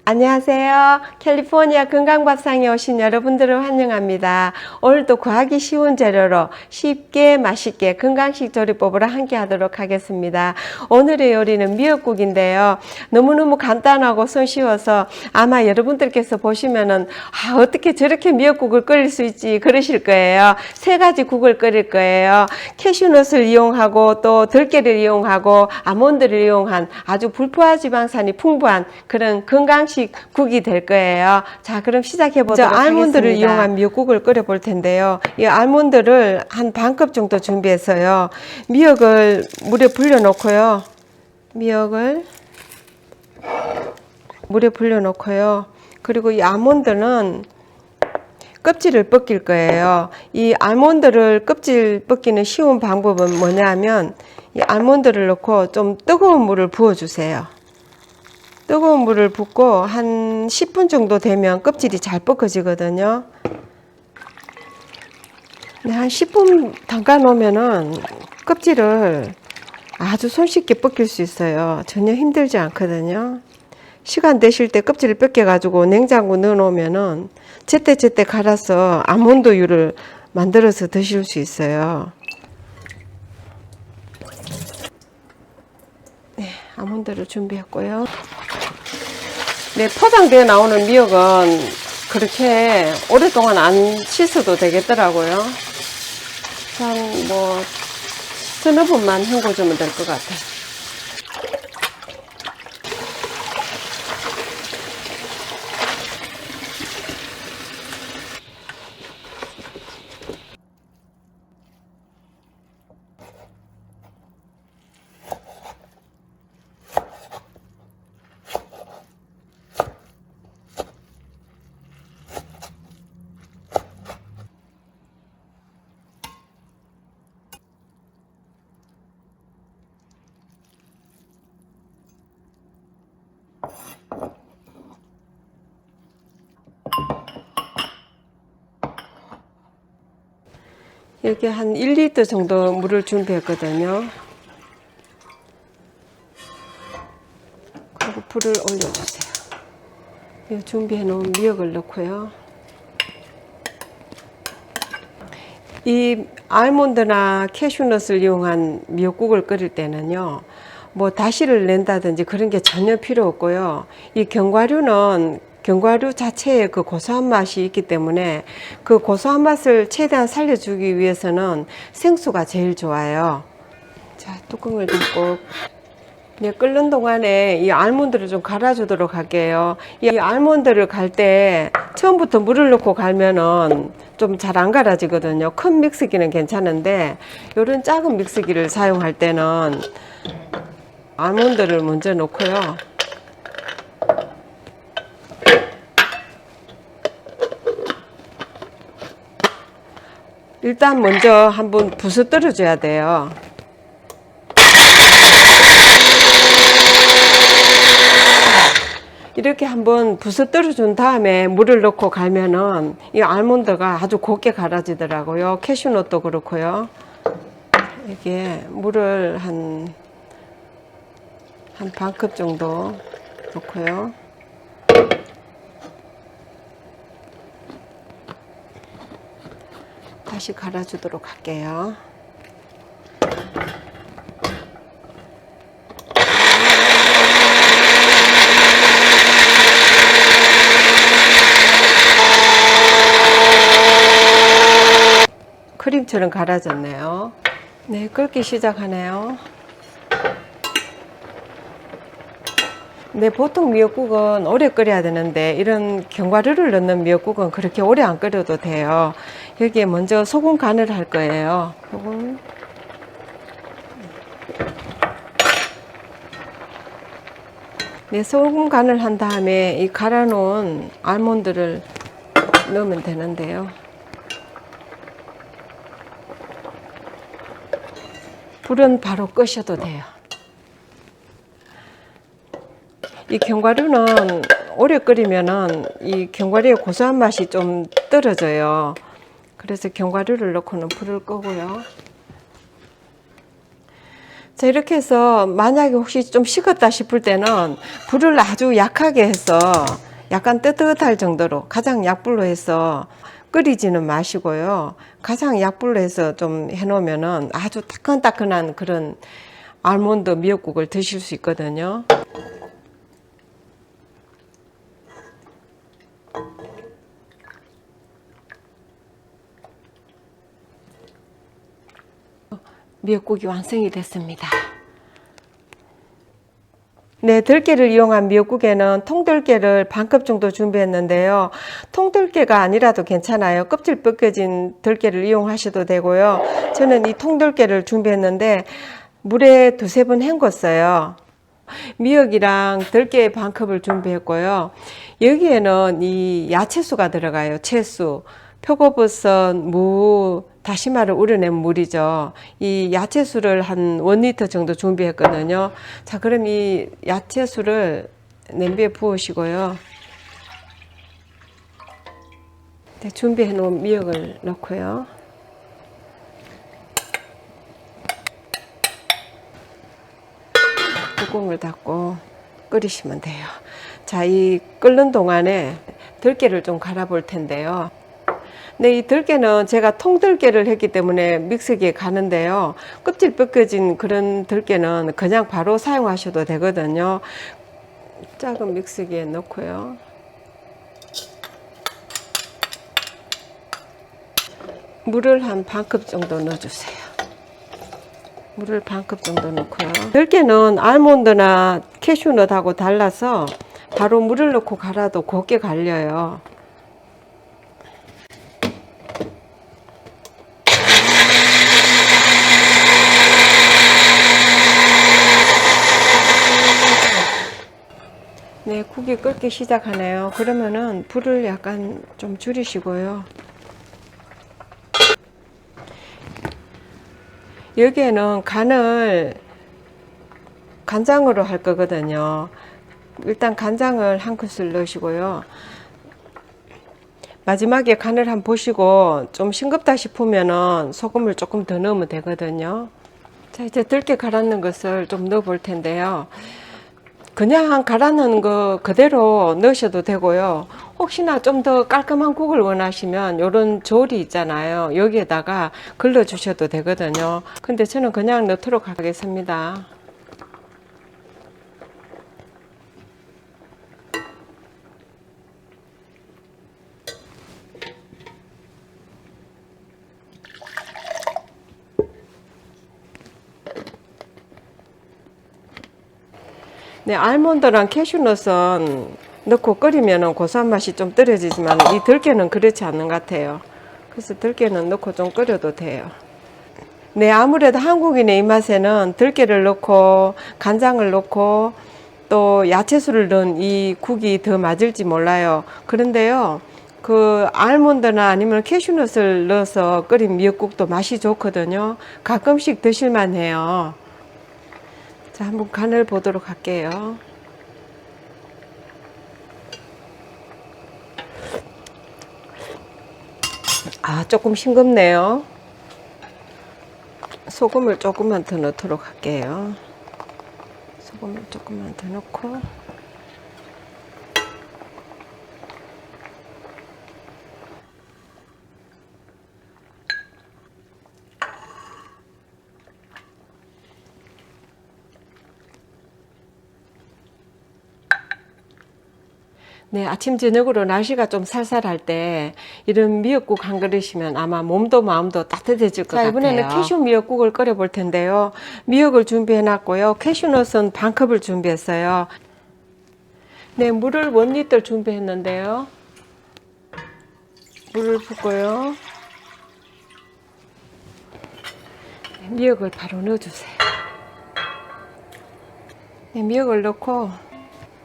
안녕하세요. 캘리포니아 건강밥상에 오신 여러분들을 환영합니다. 오늘도 구하기 쉬운 재료로 쉽게 맛있게 건강식 조리법으로 함께 하도록 하겠습니다. 오늘의 요리는 미역국인데요. 너무너무 간단하고 손쉬워서 아마 여러분들께서 보시면은 어떻게 저렇게 미역국을 끓일 수 있지 그러실 거예요. 세 가지 국을 끓일 거예요. 캐슈넛을 이용하고 또 들깨를 이용하고 아몬드를 이용한 아주 불포화 지방산이 풍부한 그런 건강식 국이 될 거예요. 자, 그럼 시작해 보도록 하겠습니다. 알몬드를 이용한 미역국을 끓여 볼 텐데요. 이 알몬드를 한 반 컵 정도 준비해서요. 미역을 물에 불려 놓고요. 그리고 이 아몬드는 껍질을 벗길 거예요. 이 알몬드를 껍질 벗기는 쉬운 방법은 뭐냐면 이 알몬드를 넣고 좀 뜨거운 물을 부어 주세요. 뜨거운 물을 붓고 한 10분 정도 되면 껍질이 잘 벗겨지거든요. 한 10분 담가 놓으면은 껍질을 아주 손쉽게 벗길 수 있어요. 전혀 힘들지 않거든요. 시간 되실 때 껍질을 벗겨 가지고 냉장고 넣어 놓으면은 제때제때 갈아서 아몬드유를 만들어서 드실 수 있어요. 네, 아몬드를 준비했고요. 네, 포장되어 나오는 미역은 그렇게 오랫동안 안 씻어도 되겠더라고요. 한 서너 번만 헹궈주면 될 것 같아요. 여기 한 1리터 정도 물을 준비했거든요. 그리고 불을 올려주세요. 이 준비해 놓은 미역을 넣고요. 이 알몬드나 캐슈넛을 이용한 미역국을 끓일 때는요, 다시를 낸다든지 그런 게 전혀 필요 없고요. 이 견과류 자체에 그 고소한 맛이 있기 때문에 그 고소한 맛을 최대한 살려주기 위해서는 생수가 제일 좋아요. 자, 뚜껑을 닫고 끓는 동안에 이 알몬드를 좀 갈아주도록 할게요. 이 알몬드를 갈 때 처음부터 물을 넣고 갈면은 좀 잘 안 갈아지거든요. 큰 믹스기는 괜찮은데 이런 작은 믹스기를 사용할 때는 알몬드를 먼저 넣고요. 일단 먼저 한번 부서뜨려 줘야 돼요. 이렇게 한번 부서뜨려 준 다음에 물을 넣고 갈면은 이 알몬드가 아주 곱게 갈아지더라고요. 캐슈넛도 그렇고요. 이게 물을 한 반 컵 정도 넣고요. 다시 갈아주도록 할게요. 크림처럼 갈아졌네요. 네, 끓기 시작하네요. 네, 보통 미역국은 오래 끓여야 되는데 이런 견과류를 넣는 미역국은 그렇게 오래 안 끓여도 돼요. 여기에 먼저 소금 간을 할 거예요. 소금. 네, 소금 간을 한 다음에 이 갈아 놓은 알몬드를 넣으면 되는데요. 불은 바로 끄셔도 돼요. 이 견과류는 오래 끓이면은 이 견과류의 고소한 맛이 좀 떨어져요. 그래서 견과류를 넣고는 불을 끄고요. 자, 이렇게 해서 만약에 혹시 좀 식었다 싶을 때는 불을 아주 약하게 해서 약간 뜨뜻할 정도로 가장 약불로 해서 끓이지는 마시고요. 가장 약불로 해서 좀 해놓으면은 아주 따끈따끈한 그런 알몬드 미역국을 드실 수 있거든요. 미역국이 완성이 됐습니다. 네, 들깨를 이용한 미역국에는 통들깨를 반컵 정도 준비했는데요. 통들깨가 아니라도 괜찮아요. 껍질 벗겨진 들깨를 이용하셔도 되고요. 저는 이 통들깨를 준비했는데 물에 두세 번 헹궜어요. 미역이랑 들깨 반컵을 준비했고요. 여기에는 이 야채수가 들어가요. 채수, 표고버섯, 무, 다시마를 우려낸 물이죠. 이 야채수를 한 1리터 정도 준비했거든요. 자, 그럼 이 야채수를 냄비에 부으시고요. 네, 준비해 놓은 미역을 넣고요. 뚜껑을 닫고 끓이시면 돼요. 자, 이 끓는 동안에 들깨를 좀 갈아 볼 텐데요. 네, 이 들깨는 제가 통들깨를 했기 때문에 믹서기에 가는데요. 껍질 벗겨진 그런 들깨는 그냥 바로 사용하셔도 되거든요. 작은 믹서기에 넣고요. 물을 한 반컵 정도 넣어주세요. 물을 반컵 정도 넣고요. 들깨는 알몬드나 캐슈넛하고 달라서 바로 물을 넣고 갈아도 곱게 갈려요. 네, 국이 끓기 시작하네요. 그러면은 불을 약간 좀 줄이시고요. 여기에는 간을 간장으로 할 거거든요. 일단 간장을 한 큰술 넣으시고요. 마지막에 간을 한번 보시고 좀 싱겁다 싶으면은 소금을 조금 더 넣으면 되거든요. 자, 이제 들깨 갈아놓은 것을 좀 넣어 볼 텐데요. 그냥 갈아놓은 거 그대로 넣으셔도 되고요. 혹시나 좀 더 깔끔한 국을 원하시면 이런 조리 있잖아요. 여기에다가 걸러 주셔도 되거든요. 근데 저는 그냥 넣도록 하겠습니다. 네, 알몬드랑 캐슈넛은 넣고 끓이면 고소한 맛이 좀 떨어지지만 이 들깨는 그렇지 않는 것 같아요. 그래서 들깨는 넣고 좀 끓여도 돼요. 네, 아무래도 한국인의 입맛에는 들깨를 넣고 간장을 넣고 또 야채수를 넣은 이 국이 더 맞을지 몰라요. 그런데요, 그 알몬드나 아니면 캐슈넛을 넣어서 끓인 미역국도 맛이 좋거든요. 가끔씩 드실만 해요. 자, 한번 간을 보도록 할게요. 아, 조금 싱겁네요. 소금을 조금만 더 넣도록 할게요. 소금을 조금만 더 넣고 네, 아침 저녁으로 날씨가 좀 쌀쌀할 때 이런 미역국 한 그릇이면 아마 몸도 마음도 따뜻해질 것 같아요. 이번에는 캐슈 미역국을 끓여 볼 텐데요. 미역을 준비해 놨고요. 캐슈넛은 반컵을 준비했어요. 네, 물을 1리터 준비했는데요. 물을 붓고요. 미역을 바로 넣어주세요. 네, 미역을 넣고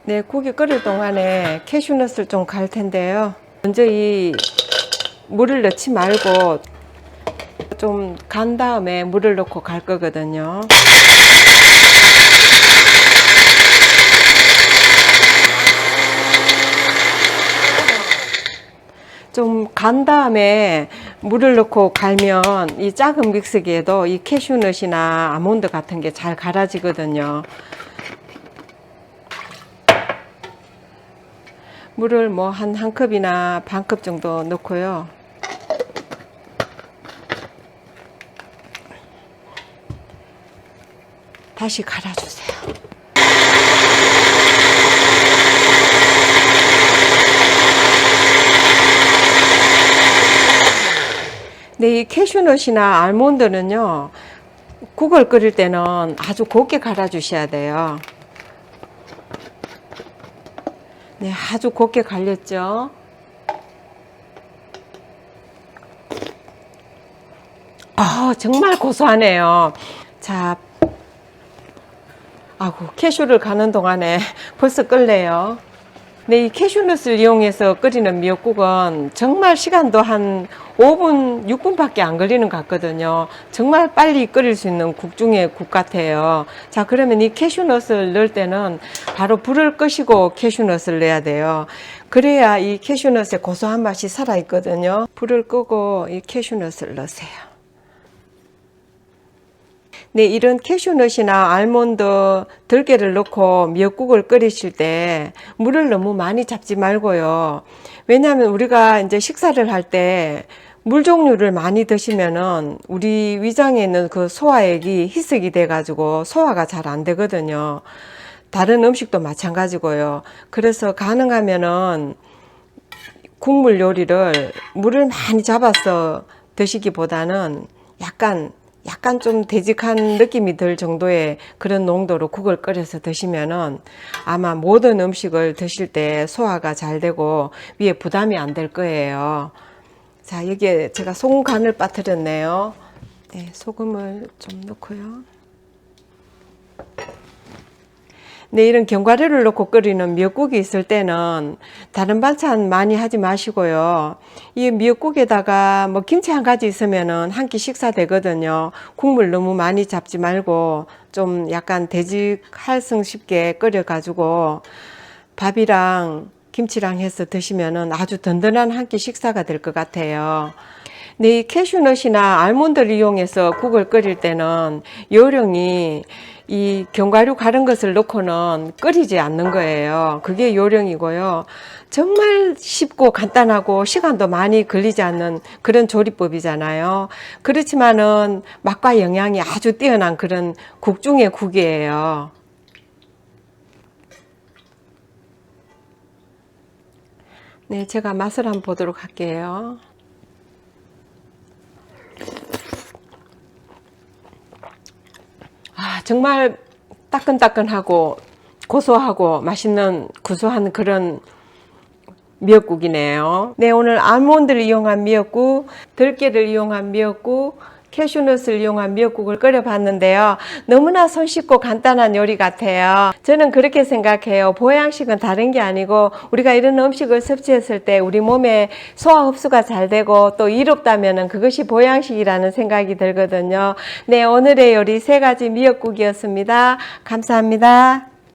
네, 국이 끓을 동안에 캐슈넛을 좀 갈 텐데요. 먼저 이 물을 넣지 말고 좀 간 다음에 물을 넣고 갈 거거든요. 좀 간 다음에 물을 넣고 갈면 이 작은 믹서기에도 이 캐슈넛이나 아몬드 같은 게 잘 갈아지거든요. 물을 뭐 한 컵이나 반 컵 정도 넣고요. 다시 갈아주세요. 네, 이 캐슈넛이나 알몬드는요, 국을 끓일 때는 아주 곱게 갈아주셔야 돼요. 네, 아주 곱게 갈렸죠. 정말 고소하네요. 자, 아이고, 캐슈를 가는 동안에 벌써 끓네요. 네, 이 캐슈넛을 이용해서 끓이는 미역국은 정말 시간도 한 5분, 6분밖에 안 걸리는 것 같거든요. 정말 빨리 끓일 수 있는 국 중에 국 같아요. 자, 그러면 이 캐슈넛을 넣을 때는 바로 불을 끄시고 캐슈넛을 넣어야 돼요. 그래야 이 캐슈넛의 고소한 맛이 살아있거든요. 불을 끄고 이 캐슈넛을 넣으세요. 네, 이런 캐슈넛이나 알몬드, 들깨를 넣고 미역국을 끓이실 때 물을 너무 많이 잡지 말고요. 왜냐하면 우리가 이제 식사를 할 때 물 종류를 많이 드시면은 우리 위장에 있는 그 소화액이 희석이 돼가지고 소화가 잘 안 되거든요. 다른 음식도 마찬가지고요. 그래서 가능하면은 국물 요리를 물을 많이 잡아서 드시기보다는 약간 좀 되직한 느낌이 들 정도의 그런 농도로 국을 끓여서 드시면은 아마 모든 음식을 드실 때 소화가 잘 되고 위에 부담이 안 될 거예요. 자, 여기에 제가 소금 간을 빠뜨렸네요. 네, 소금을 좀 넣고요. 네, 이런 견과류를 넣고 끓이는 미역국이 있을 때는 다른 반찬 많이 하지 마시고요. 이 미역국에다가 뭐 김치 한 가지 있으면은 한 끼 식사 되거든요. 국물 너무 많이 잡지 말고 좀 약간 되직할성 쉽게 끓여가지고 밥이랑 김치랑 해서 드시면은 아주 든든한 한 끼 식사가 될 것 같아요. 네, 이 캐슈넛이나 알몬드를 이용해서 국을 끓일 때는 요령이 이 견과류 갈은 것을 넣고는 끓이지 않는 거예요. 그게 요령이고요. 정말 쉽고 간단하고 시간도 많이 걸리지 않는 그런 조리법이잖아요. 그렇지만은 맛과 영양이 아주 뛰어난 그런 국 중의 국이에요. 네, 제가 맛을 한번 보도록 할게요. 정말 따끈따끈하고 고소하고 맛있는 구수한 그런 미역국이네요. 네, 오늘 아몬드를 이용한 미역국, 들깨를 이용한 미역국, 캐슈넛을 이용한 미역국을 끓여봤는데요. 너무나 손쉽고 간단한 요리 같아요. 저는 그렇게 생각해요. 보양식은 다른 게 아니고 우리가 이런 음식을 섭취했을 때 우리 몸에 소화 흡수가 잘 되고 또 이롭다면 그것이 보양식이라는 생각이 들거든요. 네, 오늘의 요리 3가지 미역국이었습니다. 감사합니다.